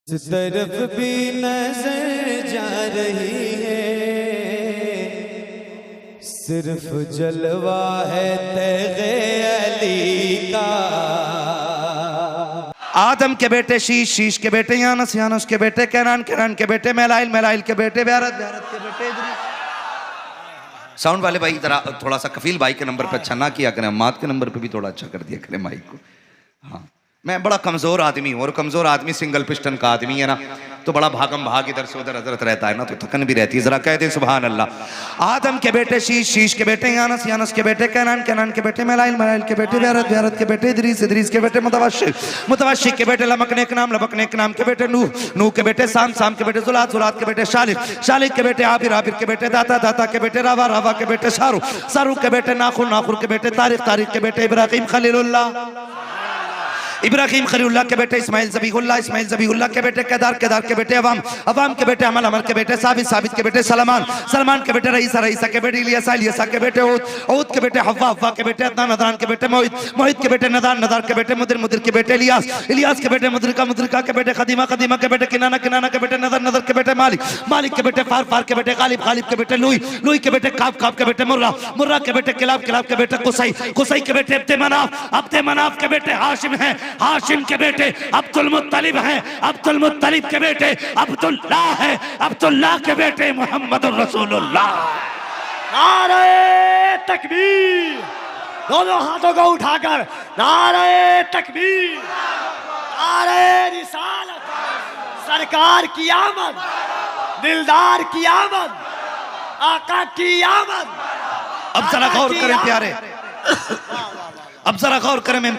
जिस तरफ भी नजर जा रही है सिर्फ जलवा है तेगे अली का। आदम के बेटे शीश, शीश के बेटे यानस, यानस के बेटे कैनान, कैनान के बेटे मेलाइल, मेलाइल के बेटे ब्यारत, ब्यारत के बेटे इद्रीस। साउंड वाले भाई जरा थोड़ा सा कफील भाई के नंबर पे अच्छा ना किया करें, मात के नंबर पे भी थोड़ा अच्छा कर दिया करें माइक को। हाँ, मैं बड़ा कमजोर आदमी हूँ और कमजोर आदमी सिंगल पिस्टन का आदमी है ना, तो बड़ा भागम भाग इधर से उधर हजरत रहता है ना, तो थकन भी रहती है। जरा कहते हैं सुभान अल्लाह। आदम के बेटे शीश, शीश के बेटे यानस, यानस के बेटे कैनान, कैनान के बेटे मेलाइल, मेलाइल के बेटे ब्यारत, ब्यारत के बेटे इद्रीस, इद्रीस के बेटे मुतवश्शिक, मुतवश्शिक के बेटे लमकने के नाम, लमकने के नाम के बेटे नूह, नूह के बेटे साम, साम के बेटे जुलात, जुलात के बेटे शालिक, शालिक के बेटे आबिर, आबिर के बेटे दाता, दाता के बेटे रावा, रावा के बेटे शाहरुख, शाहरुख के बेटे नाखुर, नाखुर के बेटे तारिक, तारिक के बेटे इब्राहिम खलीलुल्लाह, इब्राहिम खलीलुल्लाह के बेटे इस्माइल ज़बीहुल्लाह, इस्माइल ज़बीहुल्लाह के बेटे केदार, केदार के बेटे अवाम, अवाम के बेटे अमल, अमल के बेटे साबित, साबित के बेटे सलमान, सलमान के बेटे रईसा, रईसा के बेटे इलियासा, इलियासा के बेटे ऊद, ऊद के बेटे हव्वा, हव्वा के बेटे अदनान, अदनान के बेटे मोहित, मोहित के बेटे नदान, नदार के बेटे मुदिर, मुदिर के बेटे इलियास, इलियास के बेटे मुद्रिका, मुद्रिका के बेटे खदीमा, खदीमा के बेटे किनाना, किनाना के बेटे नदर, नदर के बेटे मालिक, मालिक के बेटे फार, फार के बेटे गालिब, गालिब के बेटे लुई, लुई के बेटे काब, काब के बेटे मुर्रा, मुर्रा के बेटे किलाब, किलाब के बेटे कुसई, कुसई के बेटे अब्दे मनाफ, अब्दे मनाफ के बेटे हाशिम है, हाशिम के बेटे अब्दुल मुत्तलिब है, अब्दुल मुत्तलिब के बेटे अब्दुल्लाह है, अब्दुल्लाह के बेटे मोहम्मद रसूलुल्लाह। नारे तकबीर, दोनों हाथों को उठाकर नारे तकबीर, नारे रिसालत, सरकार की आमद, दिलदार की आमद, आका की आमद। अब जरा गौर करें प्यारे, अब जरा गौर करें, मैं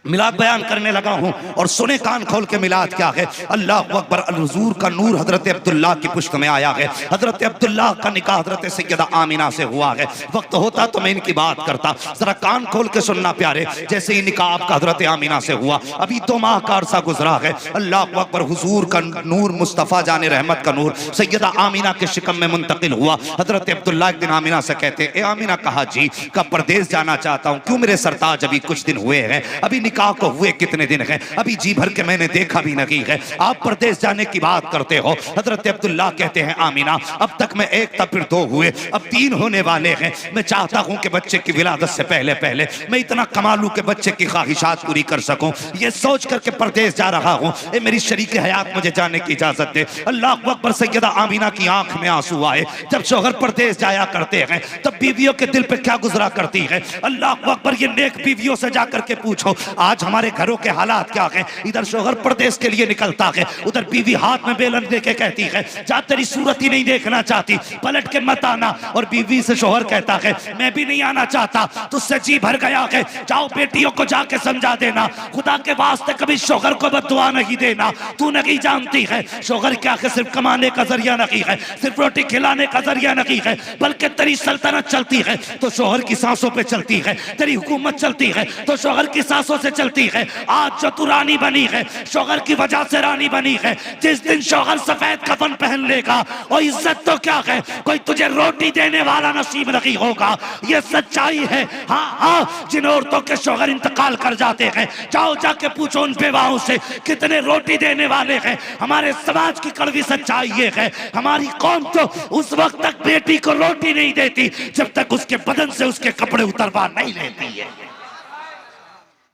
मिलाद बयान करने लगा हूं और सुने कान खोल के मिलाद क्या है। अल्लाह अकबर, हुजूर का नूर हजरत अब्दुल्लाह की पुश्त में आया है। हजरत अब्दुल्लाह का निकाह हजरत सैयदा आमिना से हुआ है। वक्त होता तो मैं इनकी बात करता, जरा कान खोल के सुनना प्यारे। जैसे ही निकाह आपका हजरत आमिना से हुआ, अभी 2 माह का अरसा गुजरा है। अल्लाह अकबर, हुजूर का नूर मुस्तफ़ा जाने रहमत का नूर सैयदा आमिना के शिकम में मुंतकिल हुआ। हजरत अब्दुल्लाह एक दिन आमिना से कहते, ए आमिना, कहा जी का परदेश जाना चाहता हूँ। क्यों मेरे सरताज, अभी कुछ दिन हुए हैं, अभी निकाह को हुए कितने दिन हैं, अभी जी भर के मैंने देखा भी नहीं है, आप परदेश जाने की बात करते हो। हजरत अब्दुल्लाह कहते हैं, आमिना अब तक मैं 1 था, फिर 2 हुए, अब 3 होने वाले हैं। मैं चाहता हूं कि बच्चे की विलादत से पहले पहले मैं इतना कमा लूं कि बच्चे की ख्वाहिशात पूरी कर सकूं। ये सोच करके परदेश जा रहा हूं। ए मेरी शरीक हयात, मुझे जाने की इजाजत दे। अल्लाह अकबर, सैयदा आमिना की आंख में आंसू आए। जब शौहर परदेश जाया करते हैं तब बीवियों के दिल पे क्या गुजरा करती है। अल्लाह अकबर, ये नेक बीवियों से जाकर के पूछो आज हमारे घरों के हालात क्या हैं। इधर शौहर परदेश के लिए निकलता है, उधर बीवी हाथ में बेलन लेके कहती है, जा तेरी सूरत ही नहीं देखना चाहती, पलट के मत आना। और बीवी से शौहर कहता है, मैं भी नहीं आना चाहता, तुझसे जी भर गया है, जाओ बेटियों को जाके समझा देना, खुदा के वास्ते कभी शौहर को बद्दुआ नहीं देना। तू नहीं जानती है शौहर क्या है, सिर्फ कमाने का जरिया नहीं है, सिर्फ रोटी खिलाने का जरिया नहीं है, बल्कि तेरी सल्तनत चलती है तो शौहर की सांसों पे चलती है, तेरी हुकूमत चलती है तो शौहर की सांसों से चलती है। आज जो तू रानी बनी है, शौहर की वजह से रानी बनी है। जिस दिन शौहर सफेद कफन पहन लेगा, और इज्जत तो क्या है, कोई तुझे रोटी देने वाला नसीब नहीं होगा। ये सच्चाई है। हाँ हाँ, जिन औरतों के शौहर इंतकाल कर जाते हैं, जाओ जाके पूछो उन बेवाओं से कितने रोटी देने वाले हैं। हमारे समाज की कड़वी सच्चाई ये है, हमारी कौम तो उस वक्त तक बेटी को रोटी नहीं देती जब तक उसके बदन से उसके कपड़े उतरवा नहीं लेती है।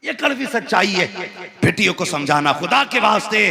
ये कड़वी सच्चाई है। बेटियों को समझाना, खुदा के वास्ते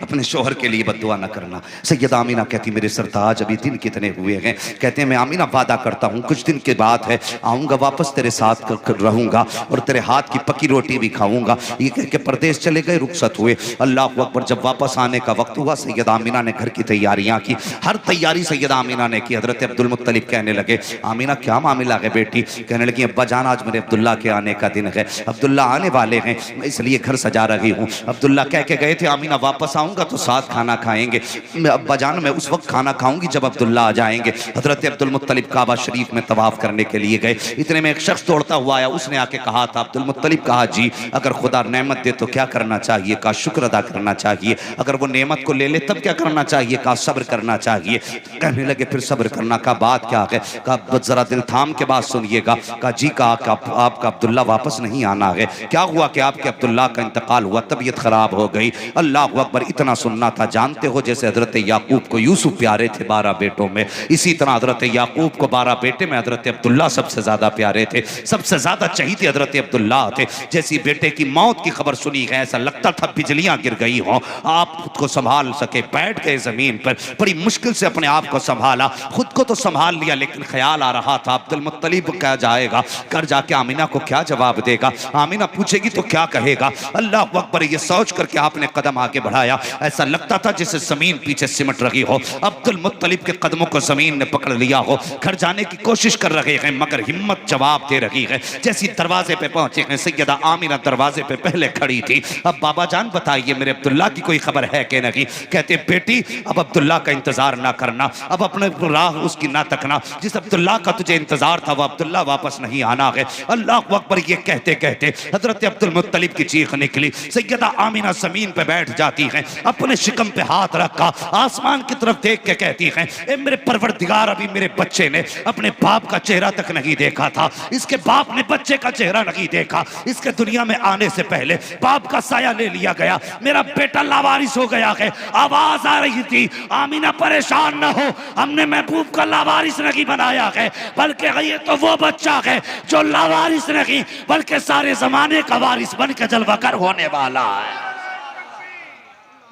अपने शोहर के लिए बद्दुआ न करना। सैयदा आमिना कहती, मेरे सरताज अभी दिन कितने हुए हैं। कहते हैं, मैं आमिना वादा करता हूँ कुछ दिन के बाद है आऊँगा वापस, तेरे साथ रहूँगा और तेरे हाथ की पकी रोटी भी खाऊंगा। ये कह के परदेश चले गए, रुखसत हुए। अल्लाह अकबर, जब वापस आने का वक्त हुआ, सैयदा आमिना ने घर की तैयारियाँ की। हर तैयारी सैयदा आमिना ने की। हजरत अब्दुल मुत्तलिब कहने लगे, आमिना क्या मामला है बेटी। कहने लगी, अब्बा जान आज मेरे अब्दुल्ला के आने का दिन है, अब्दुल्ला आने वाले हैं, मैं इसलिए घर सजा रही हूँ। अब्दुल्ला कह के गए थे, आमिना वापस आऊँगा तो साथ खाना खाएंगे। मैं अब्बा जान, मैं उस वक्त खाना खाऊंगी जब अब्दुल्ला आ जाएंगे। हजरत अब्दुल मुत्तलिब काबा शरीफ में तवाफ करने के लिए गए। इतने में एक शख्स दौड़ता हुआ आया, उसने आके कहा था, अब्दुल मुत्तलिब, कहा जी अगर खुदा नेमत दे तो क्या करना चाहिए। कहा शुक्र अदा करना चाहिए। अगर वो नेमत को ले ले तब क्या करना चाहिए। कहा सब्र करना चाहिए। कहने लगे, फिर सब्र करना का बात क्या है। कहा जरा दिल थाम के बात सुनिएगा। कहा जी, कहा आपका अब्दुल्ला वापस नहीं आना है। क्या हुआ कि आपके अब्दुल्ला का इंतकाल हुआ, तबीयत खराब हो गई। अल्लाह अकबर, कितना सुनना था। जानते हो जैसे हजरत याकूब को यूसुफ प्यारे थे 12 बेटों में, इसी तरह हजरत याकूब को 12 बेटे में हजरत अब्दुल्ला सबसे ज्यादा प्यारे थे, सबसे ज्यादा चहीते हजरत अब्दुल्ला थे। जैसी बेटे की मौत की खबर सुनी है ऐसा लगता था बिजलियां गिर गई हों। आप खुद को संभाल सके, बैठ गए जमीन पर, बड़ी मुश्किल से अपने आप को संभाला। खुद को तो संभाल लिया लेकिन ख्याल आ रहा था अब्दुल मुत्तलिब क्या जाएगा, घर जाके आमिना को क्या जवाब देगा, आमिना पूछेगी तो क्या कहेगा। अल्लाह अकबर, ये सोच करके आपने कदम आगे बढ़ाया। ऐसा लगता था जैसे जमीन पीछे सिमट रही हो। अब्दुल मुत्तलिब के कदमों को जमीन ने पकड़ लिया हो। घर जाने की कोशिश कर रहे हैं मगर हिम्मत जवाब दे रही है। जैसी दरवाजे पे पहुंचे हैं, सैयदा आमिना दरवाजे पे पहले खड़ी थी। अब बाबा जान बताइए मेरे अब्दुल्ला की कोई खबर है कि नहीं। कहते बेटी अब अब्दुल्ला का इंतजार ना करना, अब अपने राह उसकी ना तकना। जिस अब्दुल्ला का तुझे इंतजार था वो अब्दुल्ला वापस नहीं आना है। अल्लाह अकबर, ये कहते कहते हजरत अब्दुल मुत्तलिब की चीख निकली। सैयदा आमिना जमीन पे बैठ जाती हैं, अपने शिकम पे हाथ रखा, आसमान की तरफ देख के कहती हैं, ए मेरे परवरदिगार, अभी मेरे बच्चे ने अपने बाप का चेहरा तक नहीं देखा था, इसके बाप ने बच्चे का चेहरा नहीं देखा, इसके दुनिया में आने से पहले बाप का साया ले लिया गया, मेरा बेटा लावारिस हो गया है। आवाज आ रही थी, आमिना परेशान न हो, हमने महबूब का लावारिस नहीं बनाया है, बल्कि ये तो वो बच्चा है जो लावारिस नहीं बल्कि सारे जमाने का वारिस बन के जलवागर होने वाला है।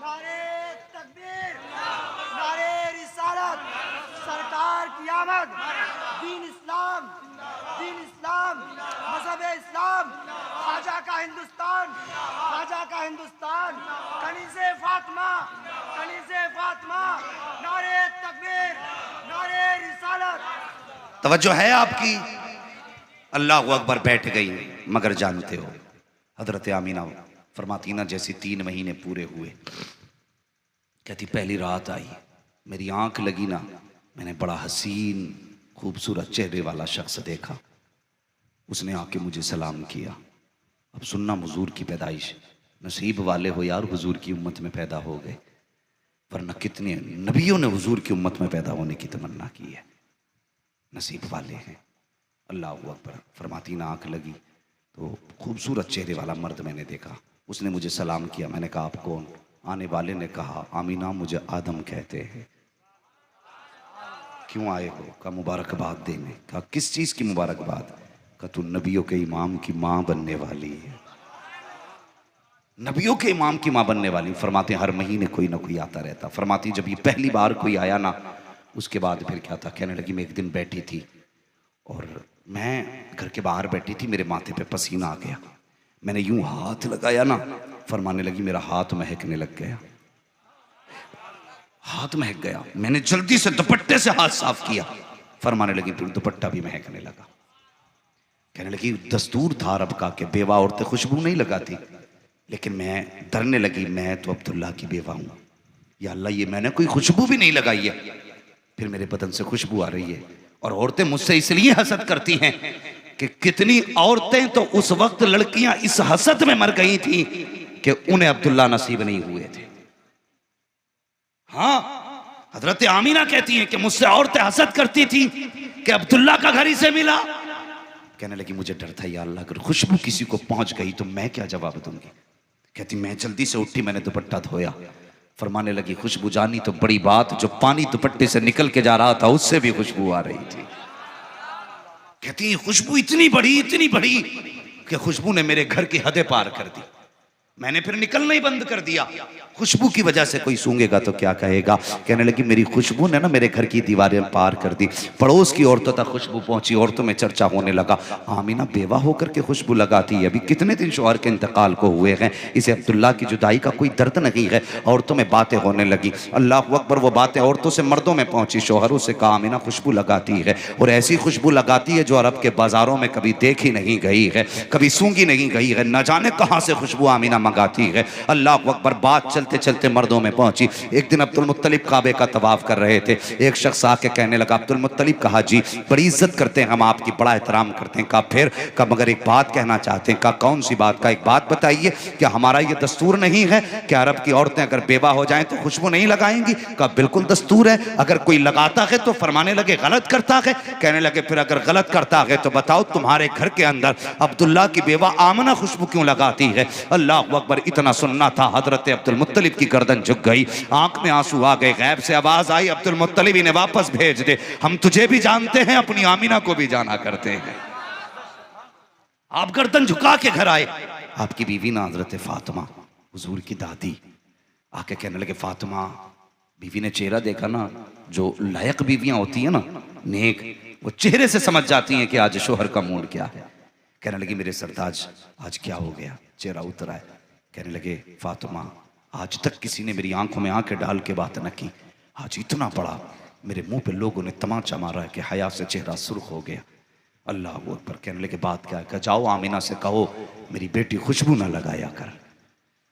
नारे तकबीर, नारे रिसालत, सरकार की आमद, दीन इस्लाम, मजहब इस्लाम, ख्वाजा का हिंदुस्तान, कनीज़े फातिमा, नारे तकबीर, नारे रिसालत। तवज्जो है आपकी। अल्लाह अकबर, बैठ गई। मगर जानते हो हजरत आमीना फरमाती ना जैसे 3 महीने पूरे हुए, कहती पहली रात आई, मेरी आंख लगी ना, मैंने बड़ा हसीन खूबसूरत चेहरे वाला शख्स देखा। उसने आके मुझे सलाम किया। अब सुनना, हुजूर की पैदाइश, नसीब वाले हो यार हुजूर की उम्मत में पैदा हो गए, वरना कितने नबियों ने हुजूर की उम्मत में पैदा होने की तमन्ना की है, नसीब वाले हैं। अल्लाह अकबर, फरमाती ना आंख लगी तो खूबसूरत चेहरे वाला मर्द मैंने देखा। उसने मुझे सलाम किया। मैंने कहा आप कौन? आने वाले ने कहा आमीना मुझे आदम कहते हैं। क्यों आए हो? कहा मुबारकबाद देने। कहा किस चीज़ की मुबारकबाद? कहा तू नबियों के इमाम की माँ बनने वाली है। नबियों के इमाम की माँ बनने वाली। फरमाते हर महीने कोई ना कोई आता रहता। फरमाती जब ये पहली बार कोई आया ना, उसके बाद फिर क्या था, कहने लगी मैं एक दिन बैठी थी और मैं घर के बाहर बैठी थी, मेरे माथे पे पसीना आ गया, मैंने यूं हाथ लगाया ना, फरमाने लगी मेरा हाथ महकने लग गया, हाथ महक गया। मैंने जल्दी से दुपट्टे से हाथ साफ किया, फरमाने लगी फिर दुपट्टा भी महकने लगा। कहने लगी दस्तूर था अरब का कि बेवा औरतें खुशबू नहीं लगाती, लेकिन मैं डरने लगी, मैं तो अब्दुल्ला की बेवा हूं, या अल्लाह ये मैंने कोई खुशबू भी नहीं लगाई है, फिर मेरे बदन से खुशबू आ रही है। और औरतें मुझसे इसलिए हसद करती हैं कि कितनी औरतें तो उस वक्त लड़कियां इस हसद में मर गई थी कि उन्हें अब्दुल्ला नसीब नहीं हुए थे। हाँ, हजरत आमीना कहती हैं कि मुझसे औरतें हसद करती थी कि अब्दुल्ला का घर ही से मिला। कहने लगी मुझे डर था या अल्लाह अगर खुशबू किसी को पहुंच गई तो मैं क्या जवाब दूंगी। कहती मैं जल्दी से उठी, मैंने दुपट्टा धोया, फरमाने लगी खुशबू जानी तो बड़ी बात, जो पानी दुपट्टे से निकल के जा रहा था उससे भी खुशबू आ रही थी। कहती खुशबू इतनी बड़ी कि खुशबू ने मेरे घर की हदें पार कर दी। मैंने फिर निकलना ही बंद कर दिया, खुशबू की वजह से कोई सूंघेगा तो क्या कहेगा। कहने लगी मेरी खुशबू ने ना मेरे घर की दीवारें पार कर दी, पड़ोस की औरतों तक खुशबू पहुंची, औरतों में चर्चा होने लगा, आमीना बेवा होकर के खुशबू लगाती है, अभी कितने दिन शौहर के इंतकाल को हुए हैं, इसे अब्दुल्ला की जुदाई का कोई दर्द नहीं है। औरतों में बातें होने लगी। अल्लाह अकबर, वो बातें औरतों से मर्दों में पहुंची। शौहरों से कहा आमीना खुशबू लगाती है, और ऐसी खुशबू लगाती है जो अरब के बाजारों में कभी देखी नहीं गई है, कभी सूंघी नहीं गई है, न जाने कहां से खुशबू आमीना मंगाती है। अल्लाह अकबर, बात चलते चलते मर्दों में पहुंची। एक दिन अब्दुल मुत्तलिब काबे का तवाफ कर रहे थे, एक शख्स आके कहने लगा अब्दुल मुत्तलिब, कहा जी बड़ी इज्जत करते हैं हम आपकी, बड़ा एहतराम करते हैं। कहा फिर? कहा मगर एक बात कहना चाहते हैं। कहा कौन सी बात? का एक बात बताइए, क्या हमारा ये दस्तूर नहीं है कि अरब की औरतें अगर बेवा हो जाएं तो खुशबू नहीं लगाएंगी? कहा बिल्कुल दस्तूर है, अगर कोई लगाता है तो फरमाने लगे गलत करता है। कहने लगे फिर अगर गलत करता है तो बताओ तुम्हारे घर के अंदर अब्दुल्ला की बेवा आमना खुशबू क्यों लगाती है? अल्लाह अल्लाह अकबर। इतना सुनना था, हजरत अब्दुल मुत्तलिब की गर्दन झुक गई, आंख में आंसू आ गए। गैब से आवाज आई, अब्दुल मुत्तलिब इन्हें वापस भेज दे, हम तुझे भी जानते हैं, अपनी आमीना को भी जाना करते हैं। आप गर्दन झुका के घर आए। आपकी बीवी ना हजरत फातिमा, हुजूर की दादी, आके कहने लगे फातिमा, बीवी ने चेहरा देखा ना, जो लायक बीवियां होती है ना, नेक, वो चेहरे से समझ जाती हैं कि आज शोहर का मूड क्या है। कहने लगी मेरे सरताज आज क्या हो गया, चेहरा उतरा है। कहने लगे फातिमा, आज तक किसी ने मेरी आंखों में आंखें डाल के बात न की, आज इतना बड़ा मेरे मुंह पे लोगों ने तमाचा मारा है कि हया से चेहरा सुर्ख हो गया। अल्लाह अकबर। कहने लगे बात क्या है? कहा जाओ आमीना से कहो मेरी बेटी खुशबू ना लगाया कर।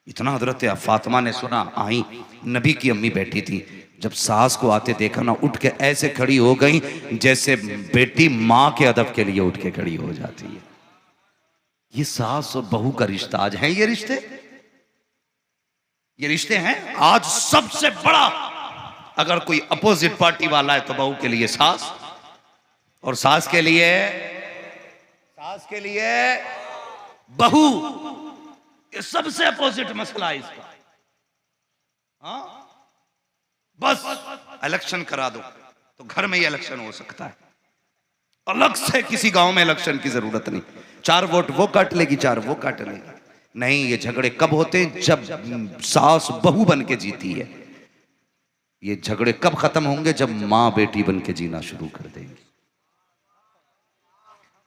इतना हजरत फातिमा ने सुना, आई, नबी की अम्मी बैठी थी, जब सास को आते देखा ना, उठ के ऐसे खड़ी हो गई जैसे बेटी माँ के अदब के लिए उठ के खड़ी हो जाती है। ये सास और बहू का रिश्ता आज है, ये रिश्ते हैं आज। सबसे बड़ा अगर कोई अपोजिट पार्टी वाला है तो बहू के लिए सास, और सास के लिए बहू, ये सबसे अपोजिट मसला है इसका। हाँ, बस इलेक्शन करा दो तो घर में ही इलेक्शन हो सकता है, अलग से किसी गांव में इलेक्शन की जरूरत नहीं। 4 वोट वो काट लेगी, 4 वो काट लेगी। नहीं, ये झगड़े कब होते हैं? जब सास बहू बन के जीती है। ये झगड़े कब खत्म होंगे? जब मां बेटी बन के जीना शुरू कर देंगी,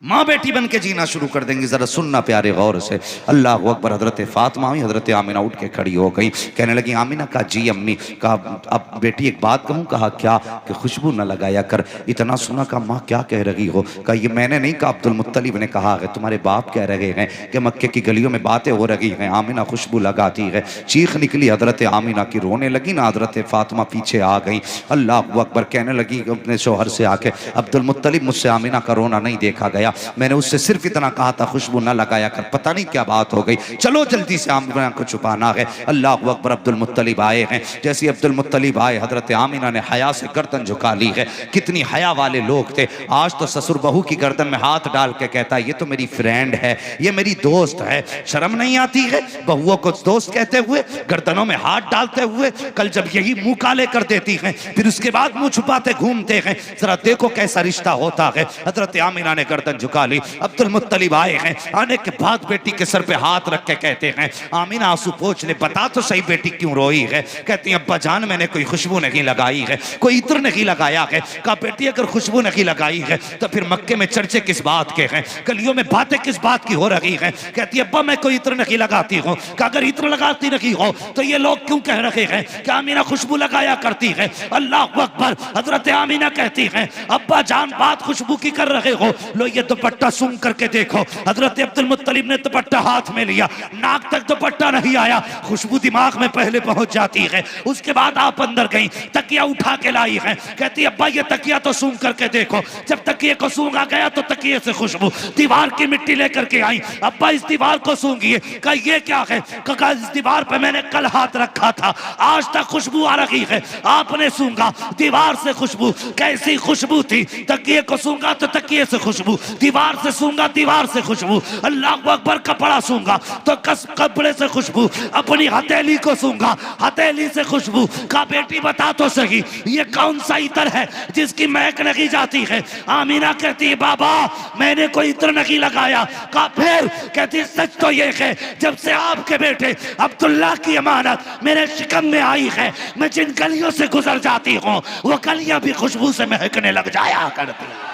माँ बेटी बन के जीना शुरू कर देंगी। जरा सुनना प्यारे गौर से। अल्लाह अकबर। हजरत फातिमा हुई, हजरत आमीना उठ के खड़ी हो गई। कहने लगी आमीना, कहा जी अम्मी। कहा अब बेटी एक बात कहूँ? कहा क्या? कि खुशबू न लगाया कर। इतना सुना, कहा माँ क्या कह रही हो? कहा ये मैंने नहीं कहा, अब्दुल मुत्तलिब ने कहा है, तुम्हारे बाप कह रहे हैं कि मक्के की गलियों में बातें हो रही हैं, आमीना खुशबू लगाती है। चीख निकली हजरत आमीना की, रोने लगी ना। हजरत फातिमा पीछे आ गई। अल्लाह अकबर। कहने लगी अपने शोहर से आके, अब्दुल मुत्तलिब मुझसे आमीना का रोना नहीं देखा गया, मैंने उससे सिर्फ इतना कहा था खुशबू ना लगाया कर, पता नहीं क्या बात हो गई, चलो जल्दी से आमीना को छुपाना है। अल्लाह अकबर। अब्दुल मुत्तलिब आए हैं। जैसे अब्दुल मुत्तलिब आए, हजरत आमीना ने हया से गर्दन झुका ली है। कितनी हया वाले लोग थे। आज तो ससुर बहू की गर्दन में हाथ डाल के कहता है ये तो मेरी फ्रेंड है, ये मेरी दोस्त है। शर्म नहीं आती है बहुओं को दोस्त कहते हुए, गर्दनों में हाथ डालते हुए? कल जब यही मुंह काले कर देती हैं, फिर उसके बाद मुंह छुपाते घूमते हैं, जरा देखो कैसा रिश्ता होता है। हजरत आमीना ने गर्दन झुका ली। अब्दुल मुत्तलिब आए हैं। आने के बाद बेटी के सर पे हाथ रख के कहते हैं, आमीना आंसू पोंछ ले, बता तो सही बेटी क्यों रोई है? कहती है अब्बा जान मैंने कोई खुशबू नहीं लगाई है, कोई इत्र नहीं लगाया है। कहा बेटी अगर खुशबू नहीं लगाई है तो फिर मक्के में चर्चे किस बात के हैं, गलियों में बातें किस बात की हो रही हैं? कहती है अब्बा मैं कोई इत्र नहीं लगाती हूँ। कहा अगर इत्र लगाती नहीं हो तो ये लोग क्यों कह रहे हैं कि आमीना खुशबू लगाया करती है? अल्लाह अकबर। हजरत आमीना कहती है अब्बा जान बात खुशबू की कर रहे हो, लो ये दुपट्टा सूंघ करके देखो। हजरत अब्दुल मुत्तलिब ने दुपट्टा हाथ में लिया, नाक तक दुपट्टा नहीं आया, खुशबू दिमाग में पहले पहुंच जाती है। उसके बाद आप अंदर गई, तकिया उठा के लाई है। कहती अब्बा ये तकिया तो सूंघ करके देखो। जब तकिए को सूंघा गया तो तकिए से खुशबू, दीवार की मिट्टी लेकर के आई। अब्बा इस दीवार को सूंघिए। कहा ये क्या है? कहा इस दीवार पे मैंने कल हाथ रखा था, आज तक खुशबू आ रही है। आपने सूंघा दीवार से खुशबू, कैसी खुशबू थी? तकिए को सूंघा तो तकिए से खुशबू, दीवार से सूंघा दीवार से खुशबू। अल्लाह अकबर। कपड़ा सूंघा तो कपड़े से खुशबू, अपनी हथेली को सूंघा, हथेली से खुशबू। कहा बेटी बता तो सही ये कौन सा इत्र है जिसकी महक नहीं जाती है? आमीना कहती है बाबा मैंने कोई इत्र नहीं लगाया। कहा फिर? कहती सच तो ये है जब से आपके बेटे अब्दुल्ला की अमानत मेरे शिकम में आई है, मैं जिन गलियों से गुजर जाती हूँ वो गलियां भी खुशबू से महकने लग जाया करती है।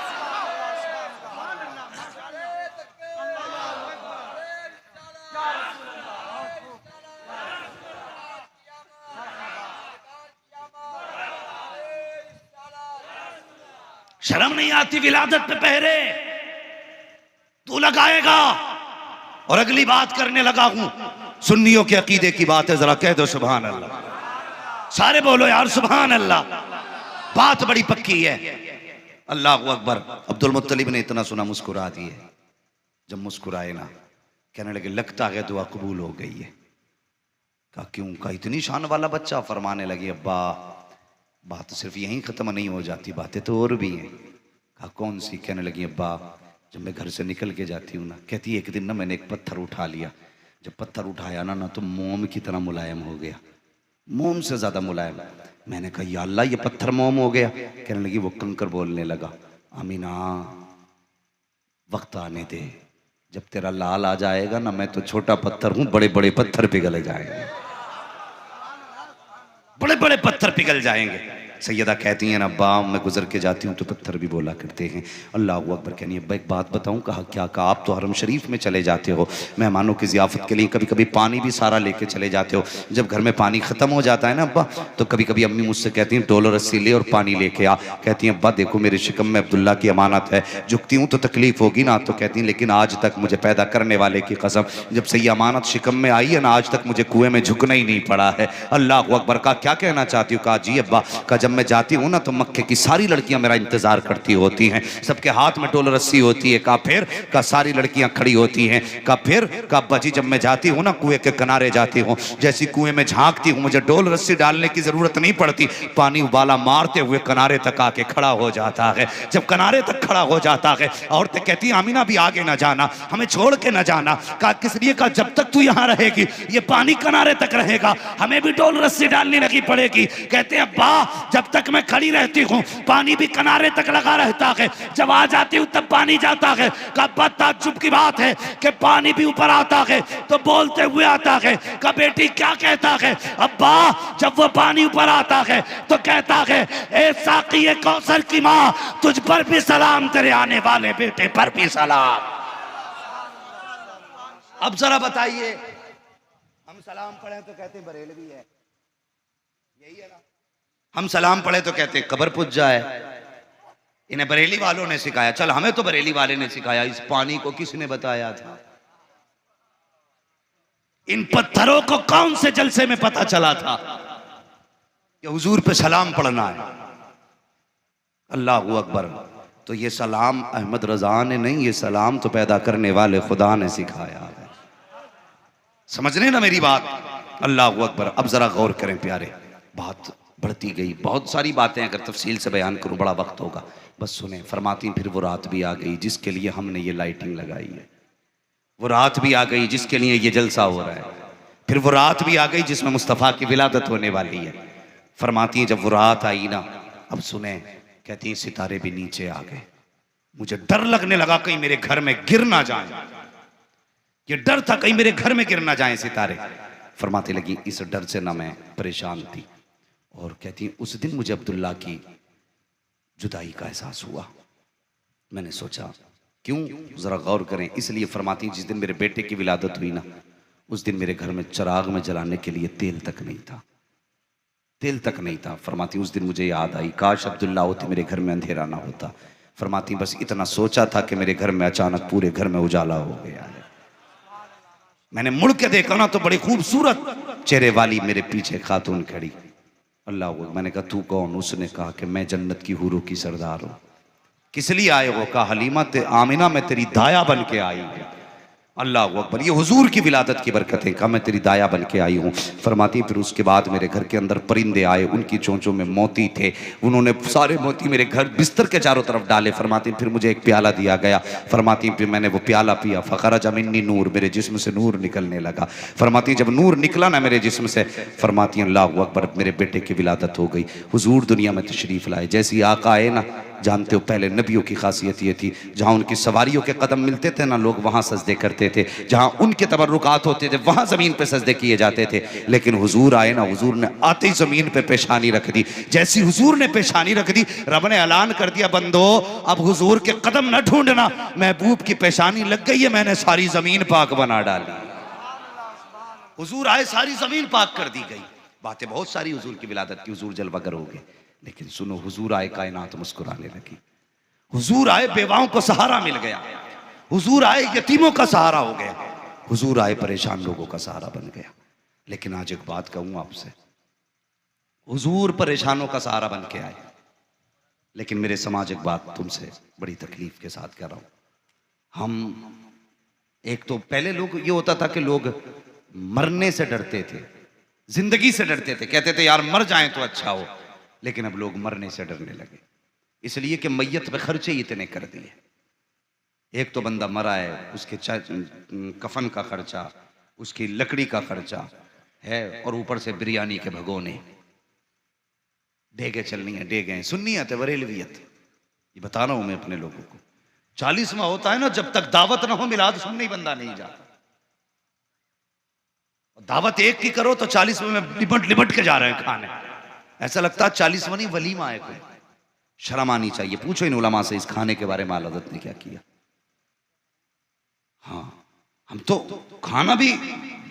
शर्म नहीं आती? विलादत पे पहरे तू लगाएगा। और अगली बात करने लगा हूं, सुन्नियों के अकीदे की बात है, जरा कह दो सुभान अल्लाह। सारे बोलो यार सुभान अल्लाह। बात बड़ी पक्की है। अल्लाह अकबर। अब्दुल मुत्तलिब ने इतना सुना मुस्कुरा दिए। जब मुस्कुराए ना, कहने लगे लगता है दुआ कबूल हो गई है। कहा क्यों? कहा इतनी शान वाला बच्चा। फरमाने लगी अब्बा बात सिर्फ यहीं ख़त्म नहीं हो जाती, बातें तो और भी हैं। कहा कौन सी? कहने लगी अब्बा जब मैं घर से निकल के जाती हूँ ना, कहती एक दिन ना मैंने एक पत्थर उठा लिया, जब पत्थर उठाया ना तो मोम की तरह मुलायम हो गया, मोम से ज्यादा मुलायम। मैंने कहा या अल्लाह ये पत्थर मोम हो गया। कहने लगी, वो कंकर बोलने लगा, आमीना वक्त आने दे, जब तेरा लाल आ जाएगा ना, मैं तो छोटा पत्थर हूं, बड़े बड़े पत्थर पिघल जाएंगे, बड़े बड़े पत्थर पिघल जाएंगे। सैयदा कहती हैं, अब्बा मैं गुजर के जाती हूँ तो पत्थर भी बोला करते हैं अल्लाह अकबर। कहनी अब्बा एक बात बताऊँ। कहा क्या? कहा आप तो हरम शरीफ में चले जाते हो मेहमानों की ज़ियाफ़त के लिए, कभी कभी पानी भी सारा लेके चले जाते हो। जब घर में पानी ख़त्म हो जाता है ना अब्बा, तो कभी कभी अम्मी मुझसे कहती हैं डोलो रस्सी ले और पानी लेके आ। कहती हैं अब्बा देखो मेरे शिकम में अब्दुल्ला की अमानत है, झुकती हूँ तो तकलीफ़ होगी ना। तो कहती हैं लेकिन आज तक मुझे पैदा करने वाले की कसम, जब से ये अमानत शिकम में आई है ना, आज तक मुझे कुएं में झुकना ही नहीं पड़ा है। अल्लाह अकबर। का क्या कहना चाहती हूँ? कहा जी अब्बा, का जब मैं जाती हूँ ना तो मक्के की सारी लड़कियां मेरा इंतजार करती होती हैं, सबके हाथ में डोल रस्सी होती है। का फिर? का सारी लड़कियां खड़ी होती हैं। का फिर? का अब्बा जी जब मैं जाती हूँ ना कुएं के किनारे जाती हूँ, जैसी कुएं में झांकती हूँ मुझे डोल रस्सी डालने की जरूरत नहीं पड़ती, पानी उबाला मारते हुए किनारे तक आके खड़ा हो जाता है। जब किनारे तक खड़ा हो जाता है, औरतें कहती हैं आमीना भी आगे ना जाना, हमें छोड़ के ना जाना। का किस लिए? का जब तक तू यहाँ रहेगी ये पानी किनारे तक रहेगा, हमें भी डोल रस्सी डालनी लगी पड़ेगी। कहते हैं अब्बा जब तक मैं खड़ी रहती हूँ पानी भी किनारे तक लगा रहता है, जब आ जाती हूँ तब पानी जाता है। का ताज्जुब की बात है कि पानी भी ऊपर आता है तो बोलते हुए आता है। का बेटी क्या कहता है? अब्बा जब वो पानी ऊपर आता है तो कहता है ए साक़ी कौसर की माँ, तुझ पर भी सलाम, तेरे आने वाले बेटे पर भी सलाम। अब जरा बताइए, हम सलाम पढ़े तो कहते बरेलवी है, यही है ना? हम सलाम पढ़े तो कहते कब्र पुज जाए। इन्हें बरेली वालों ने सिखाया। चल हमें तो बरेली वाले ने सिखाया, इस पानी को किसने बताया था? इन पत्थरों को कौन से जलसे में पता चला था कि हुजूर पे सलाम पढ़ना है? अल्लाह अकबर। तो ये सलाम अहमद रजा ने नहीं, ये सलाम तो पैदा करने वाले खुदा ने सिखाया है। समझ रहे ना मेरी बात? अल्लाह अकबर। अब जरा गौर करें प्यारे, बात बढ़ती गई, बहुत सारी बातें अगर तफसील से बयान करूं बड़ा वक्त होगा, बस सुने। फरमाती फिर वो रात भी आ गई जिसके लिए हमने ये लाइटिंग लगाई है, वो रात भी आ गई जिसके लिए ये जलसा हो रहा है, फिर वो रात भी आ गई जिसमें मुस्तफ़ा की विलादत होने वाली है। फरमाती जब वो रात आई ना, अब सुने, कहती सितारे भी नीचे आ गए, मुझे डर लगने लगा कहीं मेरे घर में गिर ना जाए, ये डर था कहीं मेरे घर में गिर ना जाए सितारे। फरमाती लगी इस डर से ना मैं परेशान थी, और कहती उस दिन मुझे अब्दुल्ला की जुदाई का एहसास हुआ। मैंने सोचा क्यों, जरा गौर करें। इसलिए फरमाती जिस दिन मेरे बेटे की विलादत हुई ना, उस दिन मेरे घर में चिराग में जलाने के लिए तेल तक नहीं था, तेल तक नहीं था। फरमाती उस दिन मुझे याद आई काश अब्दुल्ला होते मेरे घर में अंधेरा ना होता। फरमाती बस इतना सोचा था कि मेरे घर में अचानक पूरे घर में उजाला हो गया है। मैंने मुड़ के देखा ना तो बड़ी खूबसूरत चेहरे वाली मेरे पीछे खातून खड़ी। अल्लाह, मैंने कहा तू कौन? उसने कहा कि मैं जन्नत की हूरों की सरदार हूं। किस लिए आए हो? कहा हलीमा आमिना मैं तेरी दाया बन के आई हूं। अल्लाह अकबर, ये हुजूर की विलादत की बरकतें। कहा मैं तेरी दाया बन के आई हूँ। फरमाती फिर उसके बाद मेरे घर के अंदर परिंदे आए, उनकी चोंचों में मोती थे, उन्होंने सारे मोती मेरे घर बिस्तर के चारों तरफ डाले। फरमाती फिर मुझे एक प्याला दिया गया। फरमाती फिर मैंने वो प्याला पिया, फ़खरज मिन्नी नूर, मेरे जिस्म से नूर निकलने लगा। फरमाती जब नूर निकला ना मेरे जिस्म से, फरमाती अल्लाह अकबर, मेरे बेटे की विलादत हो गई। हुजूर दुनिया में तशरीफ़ लाए। जैसी आका आए ना, जानते हो पहले नबियों की खासियत ये थी, जहाँ उनकी सवारियों के कदम मिलते थे ना, लोग वहाँ सजदे करते थे, जहाँ उनके तबर्रुकात होते थे वहाँ ज़मीन पे सजदे किए जाते थे। लेकिन हुजूर आए ना, हुजूर ने आते ही ज़मीन पे पेशानी रख दी। जैसी हुजूर ने पेशानी रख दी, रब ने ऐलान कर दिया बंदो अब हुजूर के कदम न ढूंढना, महबूब की पेशानी लग गई है, मैंने सारी ज़मीन पाक बना डाली। हुजूर आए, सारी ज़मीन पाक कर दी गई। बातें बहुत सारी हुजूर की विलादत की, हुजूर जलवागर हो गए। लेकिन सुनो, हुजूर आए कायनात मुस्कुराने लगी, हुजूर आए बेवाओं को सहारा मिल गया, हुजूर आए यतीमों का सहारा हो गया, हुजूर आए परेशान लोगों का सहारा बन गया। लेकिन आज एक बात कहूँ आपसे, हुजूर परेशानों का सहारा बन के आए, लेकिन मेरे समाज एक बात तुमसे बड़ी तकलीफ के साथ कह रहा हूँ, हम एक तो पहले लोग ये होता था कि लोग मरने से डरते थे, जिंदगी से डरते थे, कहते थे यार मर जाएं तो अच्छा हो। लेकिन अब लोग मरने से डरने लगे, इसलिए कि मैयत पे खर्चे ही इतने कर दिए। एक तो बंदा मरा है, उसके कफन का खर्चा, उसकी लकड़ी का खर्चा है और ऊपर से बिरयानी के भगोने, डेगे चलनी है, डेगे सुन्नियत है, बरेलवियत। ये बता रहा हूं मैं अपने लोगों को। 40वां होता है ना, जब तक दावत ना हो मिलाद सुनने ही बंदा नहीं जाता। दावत एक की करो तो 40वें में लिपट लिपट के जा रहे हैं खाने, ऐसा लगता है 40वां नहीं वलीमा है कोई। शर्म आनी चाहिए। पूछो इन उलमा से इस खाने के बारे में आला हज़रत ने क्या किया। हाँ, हम तो खाना भी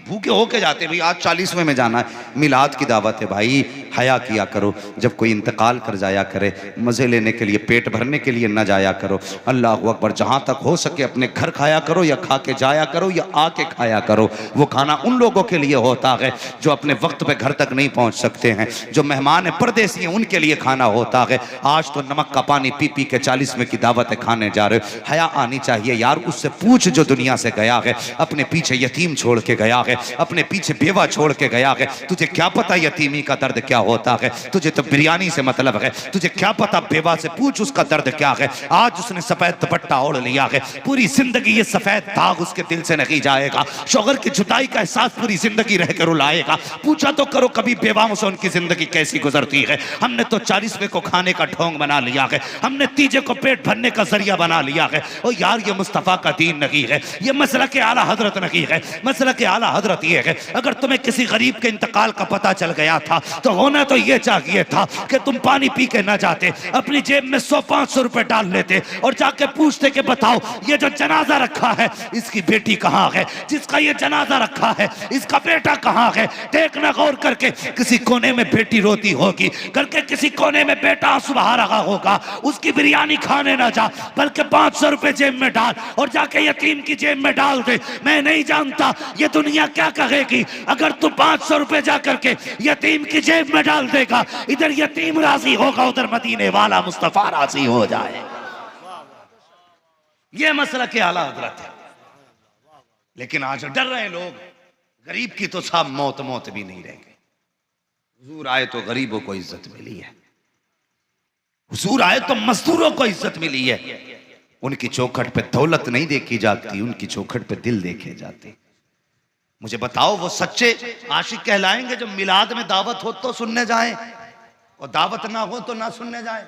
भूखे होके जाते, भाई आज 40वें में जाना है, मिलाद की दावत है भाई, हया किया करो। जब कोई इंतकाल कर जाया करे, मज़े लेने के लिए, पेट भरने के लिए ना जाया करो। अल्लाह अकबर, जहाँ तक हो सके अपने घर खाया करो, या खा के जाया करो, या आके खाया करो। वो खाना उन लोगों के लिए होता है जो अपने वक्त पे घर तक नहीं पहुँच सकते हैं, जो मेहमान है, परदेसी हैं, उनके लिए खाना होता है। आज तो नमक का पानी पी पी के 40वें की दावत खाने जा रहे हो। हया आनी चाहिए यार। उससे पूछ जो दुनिया से गया है, अपने पीछे यतीम छोड़ के गया है, अपने पीछे बेवा छोड़ के गया है। तुझे क्या पता यतीमी का दर्द क्या होता है? तुझे तो बिरयानी से मतलब है। तुझे क्या पता बेवा से पूछ उसका दर्द क्या है। आज उसने सफेद दुपट्टा ओढ़ लिया है, पूरी जिंदगी ये सफेद दाग उसके दिल से नहीं जाएगा। शौहर की जुदाई का एहसास पूरी जिंदगी रह कर रुलाएगा। पूछा तो करो कभी बेवाओं से उनकी जिंदगी कैसी गुजरती है। हमने तो 40वें को खाने का ढोंग बना लिया है, हमने तीजे को पेट भरने का जरिया बना लिया है। और यार ये मुस्तफा का दीन नहीं है, ये मसला के आला हजरत नहीं है। मसला के आला हजरत ये है, अगर तुम्हें किसी गरीब के इंतकाल का पता चल गया था तो होना तो ये चाहिए था कि तुम पानी पी के ना जाते, अपनी जेब में 100-500 रुपए डाल लेते और जाके पूछते कि बताओ ये जो जनाजा रखा है इसकी बेटी कहाँ है, जिसका ये जनाजा रखा है इसका बेटा कहाँ है। देखना गौर करके, किसी कोने में बेटी रोती होगी, करके किसी कोने में बेटा आंसू बहा रहा होगा। उसकी बिरयानी खाने ना जा, बल्कि 500 रुपए जेब में डाल और जाके यतीम की जेब में डाल दे। मैं नहीं जानता ये दुनिया क्या कहेगी अगर तू 500 रुपए जाकर के यतीम की जेब में डाल देगा। इधर यतीम राजी होगा, उधर मदीने वाला मुस्तफा राजी हो जाए। ये मसला के आला हजरत है। लेकिन आज डर रहे लोग, गरीब की तो साहब मौत मौत भी नहीं रह गई। हुजूर आए तो गरीबों को इज्जत मिली है, हुजूर आए तो मजदूरों को इज्जत मिली है। उनकी चौखट पे दौलत नहीं देखी जाती, उनकी चौखट पे दिल देखे जाते। मुझे बताओ वो सच्चे आशिक कहलाएंगे जो मिलाद में दावत हो तो सुनने जाएं और दावत ना हो तो ना सुनने जाएं?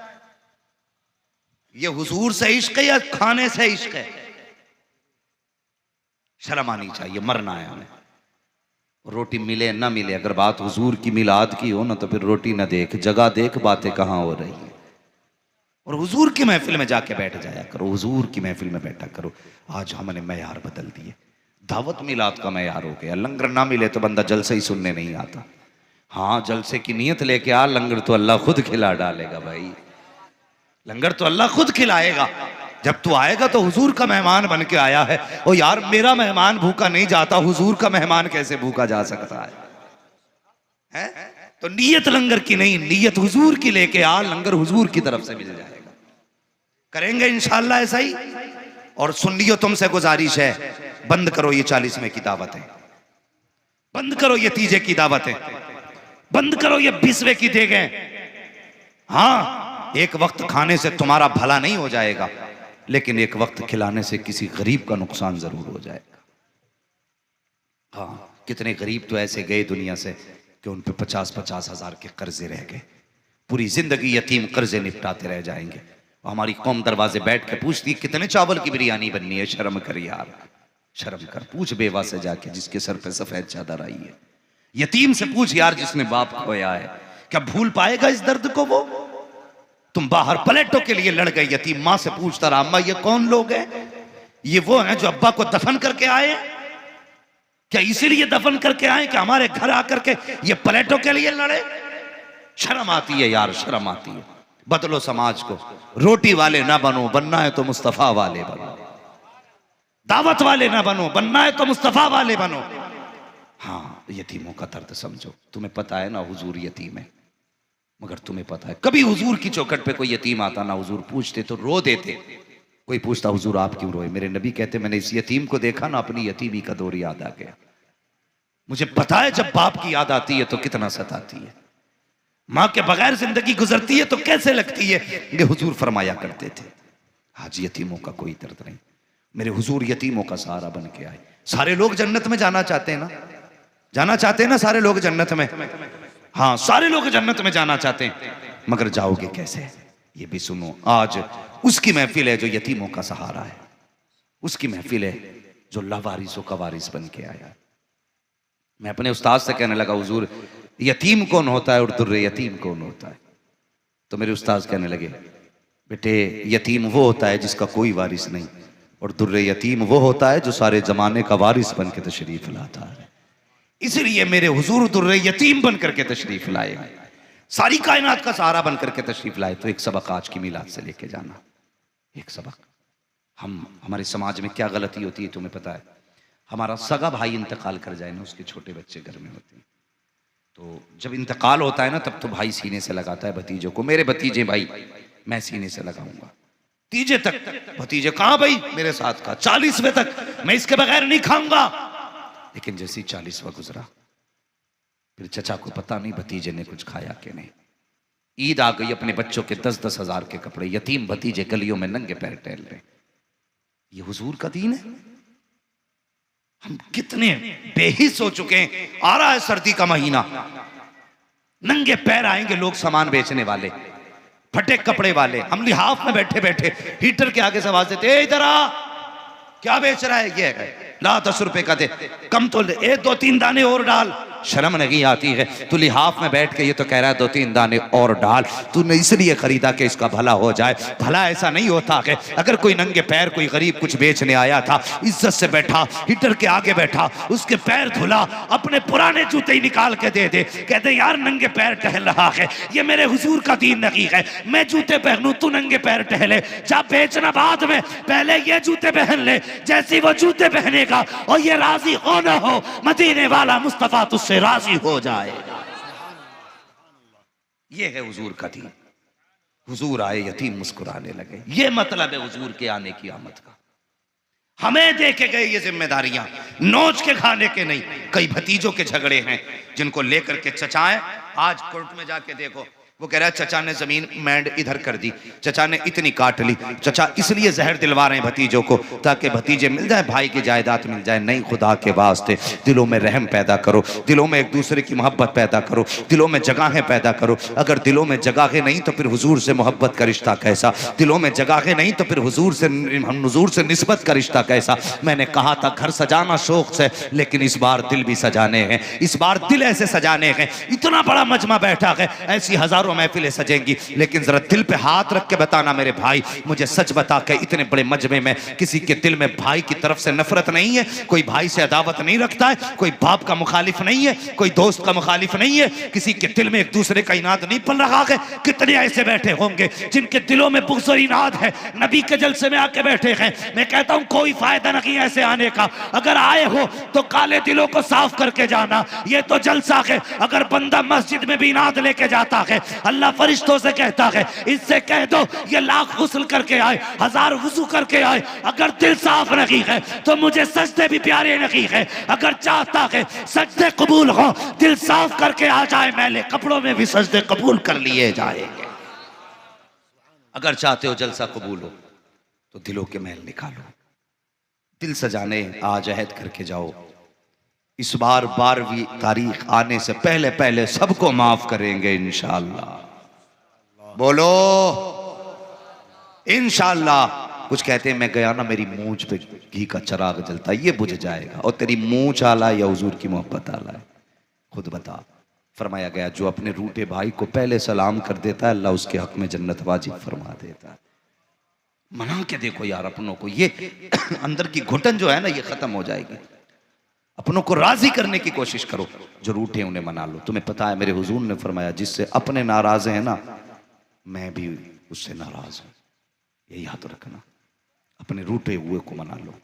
ये हुजूर से इश्क है या खाने से इश्क है? शर्म आनी चाहिए। मरना है हमें, रोटी मिले ना मिले, अगर बात हुजूर की मिलाद की हो ना तो फिर रोटी ना देख, जगह देख, बातें कहाँ हो रही है। और हुजूर की महफिल में जाके बैठ जाया करो, हुजूर की महफिल में बैठा करो। आज हमने मैयार बदल दिए, दावत मिलाद का मैयार हो गया। लंगर ना मिले तो बंदा जलसे ही सुनने नहीं आता। हाँ, जलसे की नीयत लेके आ, लंगर तो अल्लाह खुद खिला डालेगा भाई, लंगर तो अल्लाह खुद खिलाएगा। जब तू आएगा तो हुजूर का मेहमान बन के आया है। ओ यार, मेरा मेहमान भूखा नहीं जाता, हुजूर का मेहमान कैसे भूखा जा सकता है? तो नीयत लंगर की नहीं, नीयत हुजूर की लेके आ, लंगर हुजूर की तरफ से मिल जाएगा। करेंगे इंशाअल्लाह ऐसा ही। और सुन लियो, तुमसे गुजारिश है, बंद करो ये 40वें की दावतें, बंद करो ये तीजे की दावतें, बंद करो ये 20वें की देगे। हाँ, एक वक्त खाने से तुम्हारा भला नहीं हो जाएगा, लेकिन एक वक्त खिलाने से किसी गरीब का नुकसान जरूर हो जाएगा। हाँ, कितने गरीब तो ऐसे गए दुनिया से कि उन पे 50-50 हजार के कर्जे रह गए। पूरी जिंदगी यतीम कर्जे निपटाते रह जाएंगे। हमारी कौम दरवाजे बैठ के पूछती कितने चावल की बिरयानी बननी है। शर्म कर यार, शर्म कर। पूछ बेवा से जाके जिसके सर पे सफेद चादर आई है। यतीम से पूछ यार जिसने बाप खोया है, क्या भूल पाएगा इस दर्द को वो? तुम बाहर प्लेटों के लिए लड़ गए, यतीम माँ से पूछता रहा, अम्मा ये कौन लोग हैं? ये वो हैं जो अब्बा को दफन करके आए? क्या इसीलिए दफन करके आए कि हमारे घर आकर के ये प्लेटों के लिए लड़े? शर्म आती है यार, शर्म आती है। बदलो समाज को। रोटी वाले ना बनो, बनना है तो मुस्तफा वाले बनो। दावत वाले ना बनो, बनना है तो मुस्तफा वाले बनो। हाँ, यतीमों का दर्द समझो। तुम्हें पता है ना हुजूर यतीम है, मगर तुम्हें पता है कभी हुजूर की चौखट पे कोई यतीम आता ना, हुजूर पूछते तो रो देते। कोई पूछता हुजूर आप क्यों रोए? मेरे नबी कहते मैंने इस यतीम को देखा ना, अपनी यतीमी का दौर याद आ गया। मुझे पता है जब बाप की याद आती है तो कितना सताती है, माँ के बगैर जिंदगी गुजरती है तो कैसे लगती है। ये हुजूर फरमाया करते थे, आज यतीमों का कोई दर्द नहीं। मेरे हुजूर यतीमों का सहारा बन के आए। सारे लोग जन्नत में जाना चाहते हैं ना, जाना चाहते हैं ना सारे लोग जन्नत में? हाँ, सारे लोग जन्नत में जाना चाहते हैं, मगर जाओगे कैसे? ये भी सुनो, आज उसकी महफिल है जो यतीमों का सहारा है, उसकी महफिल है जो लावारिसों का वारिस बन के आया। मैं अपने उस्ताद से कहने लगा, हुजूर यतीम कौन होता है और दुर्रे यतीम कौन होता है? तो मेरे उस्ताद कहने लगे, बेटे यतीम वो होता है जिसका कोई वारिस नहीं, और दुर्रे यतीम वो होता है जो सारे जमाने का वारिस बन के तशरीफ लाता है। इसलिए मेरे हुजूर दुर्रे यतीम बन करके तशरीफ लाए, सारी कायनात का सहारा बन करके तशरीफ लाए। तो एक सबक आज की मिलाद से लेके जाना, एक सबक। हमारे समाज में क्या गलती होती है तुम्हें पता है? हमारा सगा भाई इंतकाल कर जाए ना, उसके छोटे बच्चे घर में होते हैं, तो जब इंतकाल होता है ना तब तो भाई सीने से लगाता है भतीजों को, मेरे भतीजे भाई मैं सीने से लगाऊंगा। तीजे तक भतीजे कहां भाई? मेरे साथ का 40वें तक मैं इसके बगैर नहीं खाऊंगा। लेकिन जैसे 40वां गुजरा, फिर चचा को पता नहीं भतीजे ने कुछ खाया कि नहीं। ईद आ गई, अपने बच्चों के 10-10 हजार के कपड़े, यतीम भतीजे गलियों में नंगे पैर टहल रहे। ये हुजूर का दीन है? हम कितने बेहिस हो चुके हैं। आ रहा है सर्दी का महीना, नंगे पैर आएंगे लोग सामान बेचने वाले, फटे कपड़े वाले। हम लिहाफ में बैठे बैठे हीटर के आगे से आवाज देते, इधर आ, क्या बेच रहा है? ये है, ला 10 रुपए का दे, कम तो ले, 1-2-3 दाने और डाल। शर्म नहीं आती है? तू लिहाफ में बैठ के ये तो कह रहा है 2-3 दाने और डाल। तूने इसलिए खरीदा कि इसका भला हो जाए। भला ऐसा नहीं होता है। अगर कोई नंगे पैर कोई गरीब कुछ बेचने आया था, इज्जत से बैठा, हीटर के आगे बैठा, उसके पैर धुला, अपने पुराने जूते ही निकाल के दे दे, कहते यार नंगे पैर टहल रहा है। ये मेरे हुजूर का दीन नहीं है। मैं जूते पहनूं, तू नंगे पैर टहले, जा बेचना बाद में, पहले ये जूते पहन ले। जैसे वो जूते पहनेगा और ये राजी हो ना हो, मदीने वाला मुस्तफा तुझसे राजी हो जाएगा। ये है हुजूर का दीन। हुजूर आए, यतीम मुस्कुराने लगे। ये मतलब है हुजूर के आने की आमद का। हमें देखे गए ये जिम्मेदारियां नोच के खाने के नहीं। कई भतीजों के झगड़े हैं जिनको लेकर के चचाएं, आज कोर्ट में जाके देखो, वो कह रहा है चचा ने जमीन मैंड इधर कर दी, चचा ने इतनी काट ली, चचा इसलिए जहर दिलवा रहे हैं भतीजों को ताकि भतीजे मिल जाए, भाई की जायदाद मिल जाए। नहीं, खुदा के वास्ते दिलों में रहम पैदा करो, दिलों में एक दूसरे की मोहब्बत पैदा करो, दिलों में जगहें पैदा करो। अगर दिलों में जगहें नहीं तो फिर हुजूर से मोहब्बत का रिश्ता कैसा? दिलों में जगहें नहीं तो फिर हुजूर से निस्बत का रिश्ता कैसा? मैंने कहा था घर सजाना शौक से, लेकिन इस बार दिल भी सजाने हैं, इस बार दिल ऐसे सजाने हैं। इतना बड़ा मजमा बैठा है, ऐसी हजारों महफिलें सजेंगी, लेकिन जरा दिल पे हाथ रख के बताना मेरे भाई, मुझे सच बता के इतने बड़े मजमे में किसी के दिल में भाई की तरफ से नफरत नहीं है? कोई भाई से अदावत नहीं रखता है? कोई बाप का मुखालिफ नहीं है? कोई दोस्त का मुखालिफ नहीं है? किसी के दिल में एक दूसरे का इनाद नहीं पल रहा है? कितने ऐसे बैठे होंगे जिनके दिलों में बुग़्ज़ और इनाद है, नबी के जलसे में आके बैठे हैं। मैं कहता हूं कोई फायदा नहीं ऐसे आने का। अगर आए हो तो काले दिलों को साफ करके जाना, ये तो जलसा है। अगर बंदा मस्जिद में भी इनाद लेके जाता है, अल्लाह फरिश्तों से कहता है इससे कह दो ये लाख गुस्ल करके आए, 1000 वुज़ू करके आए। अगर दिल साफ नहीं है तो मुझे सजदे भी प्यारे नहीं है। अगर चाहता है सजदे कबूल हो, दिल साफ करके आ जाए, मैले कपड़ों में भी सजदे कबूल कर लिए जाएंगे। अगर चाहते हो जलसा कबूल हो तो दिलों के मैल निकालो, दिल सजाने आज अहद करके जाओ। इस बार 12वीं तारीख आने से पहले पहले सबको माफ करेंगे इंशाअल्लाह। बोलो इंशाअल्लाह। कुछ कहते हैं मैं गया ना, मेरी मूंछ पे घी का चिराग जलता, ये बुझ जाएगा। और तेरी मूंछ आला या हुजूर की मोहब्बत आला है? खुद बता। फरमाया गया जो अपने रूठे भाई को पहले सलाम कर देता है, अल्लाह उसके हक में जन्नत वाजिब फरमा देता है। मना के देखो यार अपनों को, ये अंदर की घुटन जो है ना ये खत्म हो जाएगी। अपनों को राजी करने की कोशिश करो, जो रूठे उन्हें मना लो। तुम्हें पता है मेरे हुजूर ने फरमाया जिससे अपने नाराज हैं ना, मैं भी उससे नाराज हूं। ये याद रखना, अपने रूठे हुए को मना लो।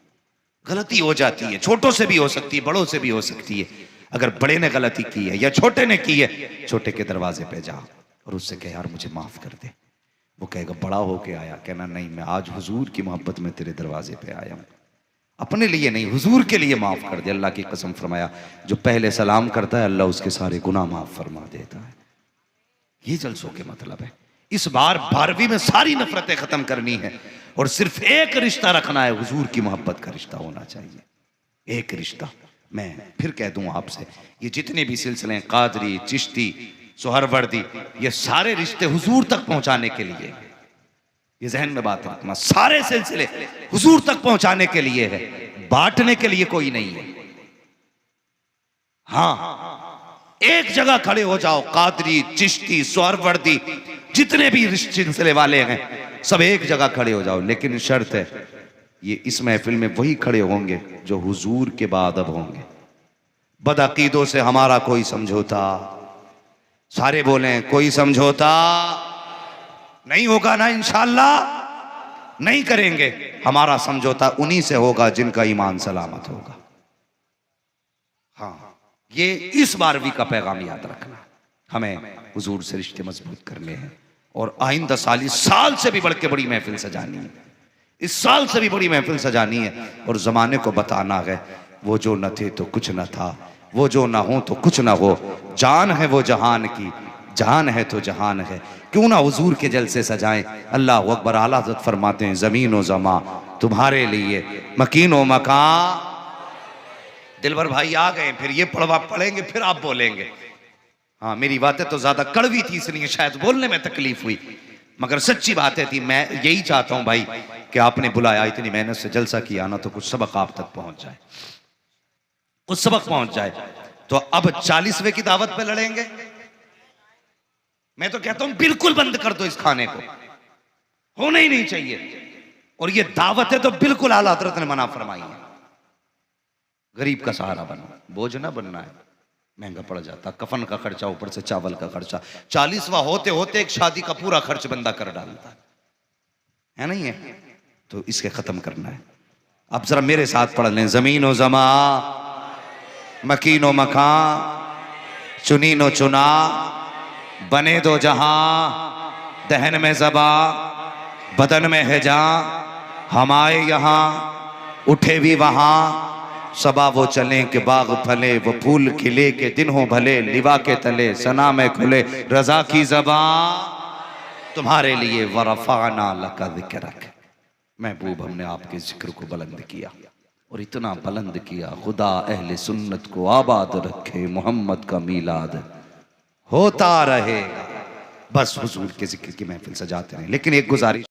गलती हो जाती है, छोटों से भी हो सकती है, बड़ों से भी हो सकती है। अगर बड़े ने गलती की है या छोटे ने की है, छोटे के दरवाजे पे जा और उससे कह यार मुझे माफ कर दे। वो कहेगा बड़ा होके आया, कहना नहीं मैं आज हुजूर की मोहब्बत में तेरे दरवाजे पे आया हूं, अपने लिए नहीं हुजूर के लिए माफ कर दे। अल्लाह की कसम फरमाया जो पहले सलाम करता है अल्लाह उसके सारे गुनाह माफ फरमा देता है। ये जलसों के मतलब है। इस बार 12वीं में सारी नफरतें खत्म करनी है। और सिर्फ एक रिश्ता रखना है, हुजूर की मोहब्बत का रिश्ता होना चाहिए, एक रिश्ता। मैं फिर कह दूं आपसे, ये जितने भी सिलसिले हैं, कादरी, चिश्ती, सोहरवर्दी, ये सारे रिश्ते हुजूर तक पहुंचाने के लिए, ये जहन में बात रखना, सारे सिलसिले हुजूर तक पहुंचाने के लिए है, बांटने के लिए कोई नहीं है। हाँ, एक जगह खड़े हो जाओ, कादरी, चिश्ती, सोहरवर्दी, जितने भी सिलसिले वाले हैं सब एक जगह खड़े हो जाओ, लेकिन शर्त है ये इस महफिल में वही खड़े होंगे जो हुजूर के बाद अब होंगे। बदअकीदों से हमारा कोई समझौता, सारे बोलें कोई समझौता नहीं होगा ना, इंशाअल्लाह नहीं करेंगे। हमारा समझौता उन्हीं से होगा जिनका ईमान सलामत होगा। हाँ, ये इस बारहवीं का पैगाम याद रखना, हमें हुजूर से रिश्ते मजबूत करने हैं और आइंदा साल, इस साल से भी बढ़ के बड़ी महफिल सजानी है, इस साल से भी बड़ी महफिल सजानी है और जमाने को बताना है वो जो न थे तो कुछ न था, वो जो ना हो तो कुछ ना हो, जान है वो जहान की, जान है तो जहान है। क्यों ना हुजूर के जलसे सजाएं। अल्लाह अकबर। आला हज़रत फरमाते हैं, ज़मीन व ज़मा तुम्हारे लिए, मकीन व मकान। दिलबर भाई आ गए, फिर ये पढ़ेंगे फिर आप बोलेंगे। हाँ, मेरी बातें तो ज्यादा कड़वी थी इसलिए शायद बोलने में तकलीफ हुई, मगर सच्ची बातें थी। मैं यही चाहता हूं भाई कि आपने बुलाया, इतनी मेहनत से जलसा किया ना, तो कुछ सबक आप तक पहुंच जाए, कुछ सबक पहुंच जाए। तो अब 40वें की दावत पे लड़ेंगे। मैं तो कहता हूं बिल्कुल बंद कर दो इस खाने को, होना ही नहीं चाहिए। और ये दावत है तो बिल्कुल आला हज़रत ने मना फरमाई है। गरीब का सहारा बनो, बोझ ना बनना है, महंगा पड़ जाता, कफन का खर्चा, ऊपर से चावल का खर्चा, 40वां होते होते एक शादी का पूरा खर्च बंदा कर डालता है नहीं है? तो इसके खत्म करना है। अब जरा मेरे साथ पढ़ लें, जमीन व जमा, मकीन व मकान, चुनीन व चुना, बने दो जहां, दहन में जबा, बदन में है जा, हम आए यहां, उठे भी वहां, सबा वो चले के बाग फले, वो फूल खिले के दिन हो भले, लिवा के तले सना में खुले, रजा की ज़बान तुम्हारे लिए, वरफ़अना लका ज़िक्रक। महबूब, हमने आपके जिक्र को बुलंद किया और इतना बुलंद किया, खुदा अहले सुन्नत को आबाद रखे, मोहम्मद का मीलाद होता रहेगा। बस हुजूर के जिक्र की महफिल सजाते रहे। लेकिन एक गुजारिश,